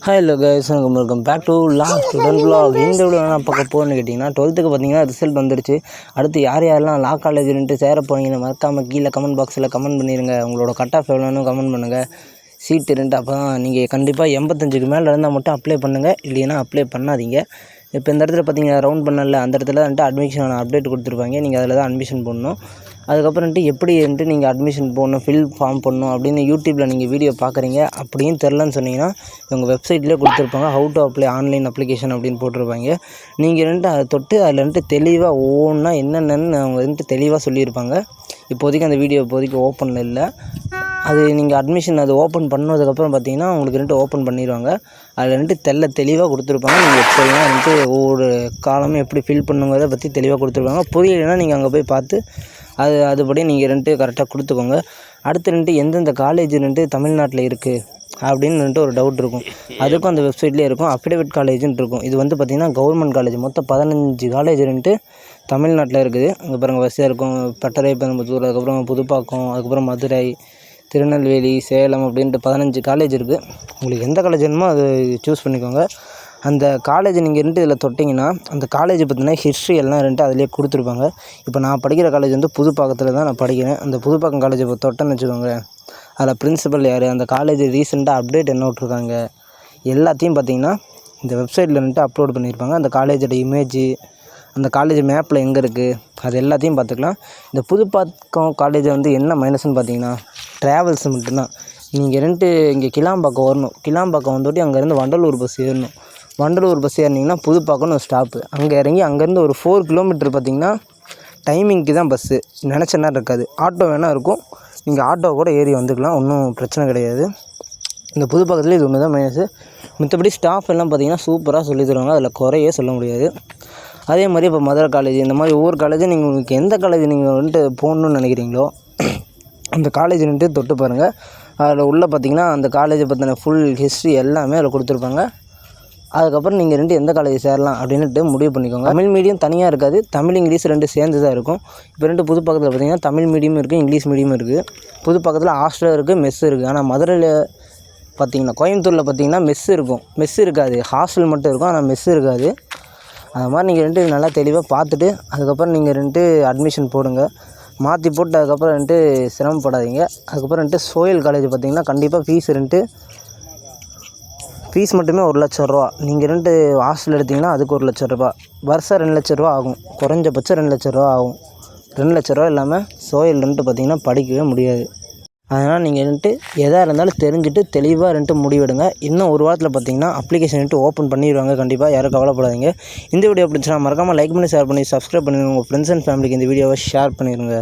Hello guys, welcome back to last student vlog. இந்த video என்ன பார்க்க போகிறேன்னு கேட்டிங்கன்னா, 12th பார்த்தீங்கன்னா ரிசல்ட் வந்துடுச்சு. அடுத்து யாரெல்லாம் லா காலேஜ்ன்ட்டு சேர போனீங்கன்னு மறக்காமல் கீழே கமெண்ட் பாக்ஸில் கமெண்ட் பண்ணிடுங்க. உங்களோட கட் ஆஃப் எவ்வளோன்னு கமெண்ட் பண்ணுங்கள். சீட் இருந்துட்டு அப்போ தான் நீங்கள் கண்டிப்பாக 85க்கு மேலே இருந்தால் மட்டும் அப்ளை பண்ணுங்கள், இல்லைன்னா அப்ளை பண்ணாதீங்க. இப்போ இந்த இடத்துல பார்த்தீங்கன்னா ரவுண்ட் பண்ணல, அந்த இடத்துல வந்துட்டு அட்மிஷன் அப்டேட் கொடுத்துருப்பாங்க. நீங்கள் அதில் தான் அட்மிஷன் பண்ணணும். அதுக்கப்புறம்ட்டு எப்படி நீங்கள் அட்மிஷன் போடணும், ஃபார்ம் பண்ணணும் அப்படின்னு யூடியூப்பில் நீங்கள் வீடியோ பார்க்குறீங்க. அப்படியும் தெரிலன்னு சொன்னீங்கன்னா உங்கள் வெப்சைட்லேயே கொடுத்துருப்பாங்க. How to apply online application அப்படின்னு போட்டிருப்பாங்க. நீங்கள் அதை தொட்டு அதில் தெளிவாக ஒவ்வொன்றா என்னென்னு அவங்க தெளிவாக சொல்லியிருப்பாங்க. இப்போதைக்கு அந்த வீடியோ ஓப்பனில் இல்லை. அது நீங்கள் அட்மிஷன் அது ஓப்பன் பண்ணதுக்கப்புறம் பார்த்தீங்கன்னா உங்களுக்கு ஓப்பன் பண்ணிடுவாங்க. அதில் தெளிவாக கொடுத்துருப்பாங்க. நீங்கள் எப்படிலாம் ஒவ்வொரு காலமும் எப்படி ஃபில் பண்ணுங்கிறத பற்றி தெளிவாக கொடுத்துருப்பாங்க. புரியலைன்னா நீங்கள் அங்கே போய் பார்த்து அதுபடி நீங்கள் கரெக்டாக கொடுத்துக்கோங்க. அடுத்து எந்தெந்த காலேஜ் தமிழ்நாட்டில் இருக்குது அப்படின்னு ஒரு டவுட் இருக்கும். அதுக்கும் அந்த வெப்சைட்லேயே இருக்கும். அஃபிடேவிட் காலேஜுன்னு இருக்கும். இது பார்த்திங்கன்னா கவர்மெண்ட் காலேஜ். மொத்தம் 15 காலேஜ் தமிழ்நாட்டில் இருக்குது. அங்கே பாருங்கள் வசதியாக இருக்கும். பட்டரைப்பெரும்புத்தூர், அதுக்கப்புறம் புதுப்பாக்கம், அதுக்கப்புறம் மதுரை, திருநெல்வேலி, சேலம் அப்படின்ட்டு 15 காலேஜ் இருக்குது. உங்களுக்கு எந்த காலேஜ் வேணுமோ அது சூஸ் பண்ணிக்கோங்க. அந்த காலேஜ் நீங்கள் இதில் தொட்டிங்கன்னா அந்த காலேஜ் பார்த்திங்கன்னா ஹிஸ்ட்ரி எல்லாம் அதிலே கொடுத்துருப்பாங்க. இப்போ நான் படிக்கிற காலேஜ் புதுப்பாக்கத்தில் தான் நான் படிக்கிறேன். அந்த புதுப்பாக்கம் காலேஜ் இப்போ தொட்டேன்னு வச்சுக்கோங்க, அதில் பிரின்சிபல் யார், அந்த காலேஜ் ரீசெண்டாக அப்டேட் என்ன விட்ருக்காங்க எல்லாத்தையும் பார்த்திங்கன்னா இந்த வெப்சைட்டில் அப்லோட் பண்ணியிருப்பாங்க. அந்த காலேஜோட இமேஜு, அந்த காலேஜ் மேப்பில் எங்கே இருக்குது, அது எல்லாத்தையும் பார்த்துக்கலாம். இந்த புதுப்பாக்கம் காலேஜை என்ன மைனஸ்ன்னு பார்த்தீங்கன்னா ட்ராவல்ஸ் மட்டும்தான். நீங்கள் இங்கே கிளாம்பாக்கம் வரணும். கிளாம்பாக்கம் வந்துட்டு அங்கேருந்து வண்டலூர் பஸ் ஏறணும். வண்டலூர் பஸ் ஏறினீங்கன்னா புதுப்பாக்கம்னு ஒரு ஸ்டாப்பு. அங்கே இறங்கி அங்கேருந்து ஒரு 4 கிலோமீட்டர் பார்த்திங்கன்னா டைமிங்க்கு தான் பஸ்ஸு. நினச்ச நேரம் இருக்காது. ஆட்டோ வேணால் இருக்கும். நீங்கள் ஆட்டோ கூட ஏறி வந்துக்கலாம், ஒன்றும் பிரச்சனை கிடையாது. இந்த புதுப்பாக்கத்தில் இது ஒன்று தான் மைனஸு. மற்றபடி ஸ்டாஃப் எல்லாம் பார்த்திங்கன்னா சூப்பராக சொல்லி தருவாங்க. அதில் குறையே சொல்ல முடியாது. அதே மாதிரி இப்போ மதுரை காலேஜ், இந்த மாதிரி ஒவ்வொரு காலேஜும் நீங்கள் உங்களுக்கு எந்த காலேஜ் நீங்கள் போகணுன்னு நினைக்கிறீங்களோ அந்த காலேஜ் தொட்டு பாருங்கள். அதில் உள்ளே பார்த்திங்கன்னா அந்த காலேஜை பற்றின ஃபுல் ஹிஸ்ட்ரி எல்லாமே அதில் கொடுத்துருப்பாங்க. அதுக்கப்புறம் நீங்கள் எந்த காலேஜ் சேரலாம் அப்படின்ட்டு முடிவு பண்ணிக்கோங்க. தமிழ் மீடியம் தனியாக இருக்காது, தமிழ் இங்கிலீஷ் சேர்ந்து தான் இருக்கும். இப்போ புதுப்பாக்கத்தில் பார்த்திங்கன்னா தமிழ் மீடியமும் இருக்குது, இங்கிலீஷ் மீடியமும் இருக்குது. புதுப்பாக்கத்தில் ஹாஸ்டல் இருக்குது, மெஸ்ஸு இருக்குது. ஆனால் மதுரையில் பார்த்திங்கன்னா கோயம்புத்தூரில் பார்த்திங்கன்னா மெஸ்ஸு இருக்கும், மெஸ்ஸு இருக்காது. ஹாஸ்டல் மட்டும் இருக்கும், ஆனால் மெஸ்ஸு இருக்காது. அது மாதிரி நீங்கள் நல்லா தெளிவாக பார்த்துட்டு அதுக்கப்புறம் நீங்கள் அட்மிஷன் போடுங்க. மாற்றி போட்டு அதுக்கப்புறம் சிரமப்படாதீங்க. அதுக்கப்புறம் சோயல் காலேஜ் பார்த்திங்கன்னா கண்டிப்பாக ஃபீஸ் மட்டுமே 1 லட்சம் ரூபா. நீங்கள் ஹாஸ்டல் எடுத்திங்கன்னா அதுக்கு 1 லட்சம் ரூபா. வருஷம் 2 லட்ச ரூபா ஆகும். குறைஞ்சபட்சம் 2 லட்ச ரூபா ஆகும். 2 லட்ச ரூபா இல்லாமல் சோயல் பார்த்திங்கன்னா படிக்கவே முடியாது. அதனால் நீங்கள் எதாக இருந்தாலும் தெரிஞ்சுட்டு தெளிவாக முடிவெடுங்க. இன்னும் ஒரு வாரத்தில் பார்த்திங்கன்னா அப்ளிகேஷன் ஓப்பன் பண்ணிடுவாங்க. கண்டிப்பாக யாரும் கவலைப்படாதீங்க. இந்த வீடியோ பிடிச்சினா மறக்காமல் லைக் பண்ணி, ஷேர் பண்ணி, சப்ஸ்கிரைப் பண்ணிடுங்க. உங்கள் ஃப்ரெண்ட்ஸ் அண்ட் ஃபேமிலிக்கு இந்த வீடியோவை ஷேர் பண்ணிடுங்க.